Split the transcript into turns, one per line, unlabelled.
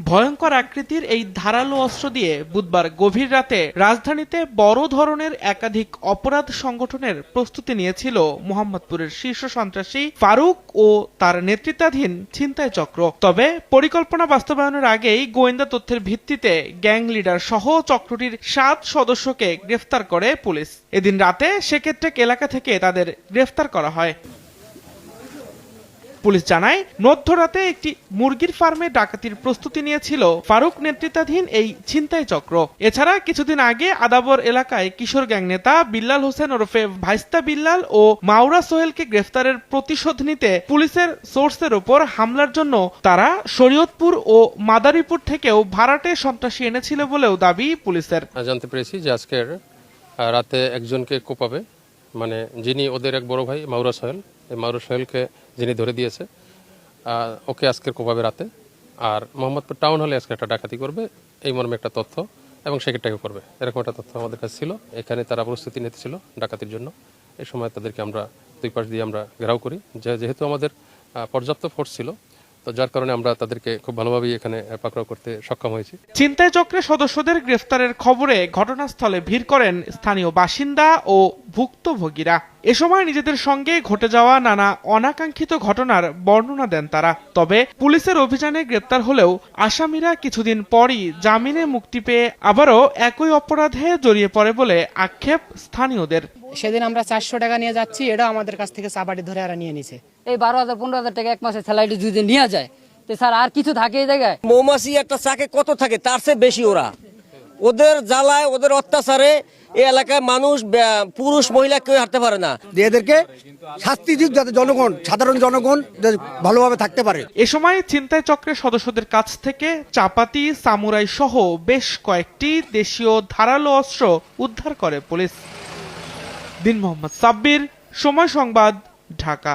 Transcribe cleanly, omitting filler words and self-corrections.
ভয়ঙ্কর আকৃতির এই ধারালো অস্ত্র দিয়ে বুধবার গভীর রাতে রাজধানীতে বড় ধরনের একাধিক অপরাধ সংগঠনের প্রস্তুতি নিয়েছিল মোহাম্মদপুরের শীর্ষ সন্ত্রাসী ফারুক ও তার নেতৃত্বাধীন ছিনতাই চক্র। তবে পরিকল্পনা বাস্তবায়নের আগেই গোয়েন্দা তথ্যের ভিত্তিতে গ্যাং লিডার সহ চক্রটির 7 সদস্যকে গ্রেফতার করে পুলিশ। এদিন রাতে সেকেট্রেক এলাকা থেকে তাদের গ্রেফতার করা হয়। পুলিশ জানায়, মধ্যরাতে একটি মুরগির ফার্মে ডাকাতির প্রস্তুতি নিয়েছিল ফারুক নেতৃত্বাধীন এই ছিনতাই চক্র। এছাড়া কিছুদিন আগে আদাবর এলাকায় কিশোর গ্যাং নেতা বিল্লাল হোসেন ওরফে ভাইস্তা বিল্লাল ও মাওরা সোহেলকে গ্রেফতারের প্রতিশোধ নিতে পুলিশের সোর্সের ওপর হামলার জন্য তারা শরীয়তপুর ও মাদারীপুর থেকেও ভাড়াটে সন্ত্রাসী এনেছিল বলেও দাবি পুলিশের।
জানতে পেরেছি যে আজকের রাতে একজনকে কোপাবে, মানে যিনি ওদের এক বড় ভাই মাওরা সোহেল, এই মাওরা সোহেলকে যিনি ধরে দিয়েছে ওকে আজকের কোপাবে রাতে। আর মোহাম্মদপুর টাউন হলে আজকে একটা ডাকাতি করবে, এই মর্মে একটা তথ্য, এবং সেকেটটাকে করবে, এরকম একটা তথ্য আমাদের কাছে ছিল। এখানে তারা প্রস্তুতি নিতেছিল ডাকাতির জন্য। এই সময় তাদেরকে আমরা দুই পাশ দিয়ে আমরা ঘেরাও করি, যেহেতু আমাদের পর্যাপ্ত ফোর্স ছিল, তো যার কারণে আমরা তাদেরকে খুব ভালোভাবেই এখানে পাকড়াও করতে সক্ষম হয়েছি।
ছিনতাই চক্রের সদস্যদের গ্রেফতারের খবরে ঘটনাস্থলে ভিড় করেন স্থানীয় বাসিন্দা ও ভুক্তভোগীরা। এ সময় নিজেদের সঙ্গে ঘটে যাওয়া নানা অনাকাঙ্ক্ষিত ঘটনার বর্ণনা দেন তারা। তবে পুলিশের অভিযানে গ্রেপ্তার হলেও আসামিরা কিছুদিন পরই জামিনে মুক্তি পেয়ে আবারও একই অপরাধে জড়িয়ে পড়ে বলে আক্ষেপ স্থানীয়দের।
সেদিন আমরা 400 টাকা নিয়ে যাচ্ছি, এটা আমাদের কাছ থেকে চাপাটি ধরে আর নিয়ে নিছে।
এই 12,000-15,000 টাকা এক মাসে স্যালারি যদি নিয়ে যায়, তো স্যার আর কিছু থাকে এই জায়গায়?
মৌমাছি একটা চাকে কত থাকে তার চেয়ে বেশি ওদের জ্বালায়, ওদের অত্যাচারে এই এলাকায় মানুষ, পুরুষ মহিলা কেউ হাঁটতে পারে না।
এদেরকে শাস্তি দিক যাতে জনগণ, সাধারণ জনগণ ভালোভাবে থাকতে পারে।
এ সময় ছিনতাই চক্রের সদস্যদের কাছ থেকে চাপাতি, সামুরাই সহ বেশ কয়েকটি দেশীয় ধারালো অস্ত্র উদ্ধার করে পুলিশ। দিন মোহাম্মদ সাব্বির, সময় সংবাদ, ঢাকা।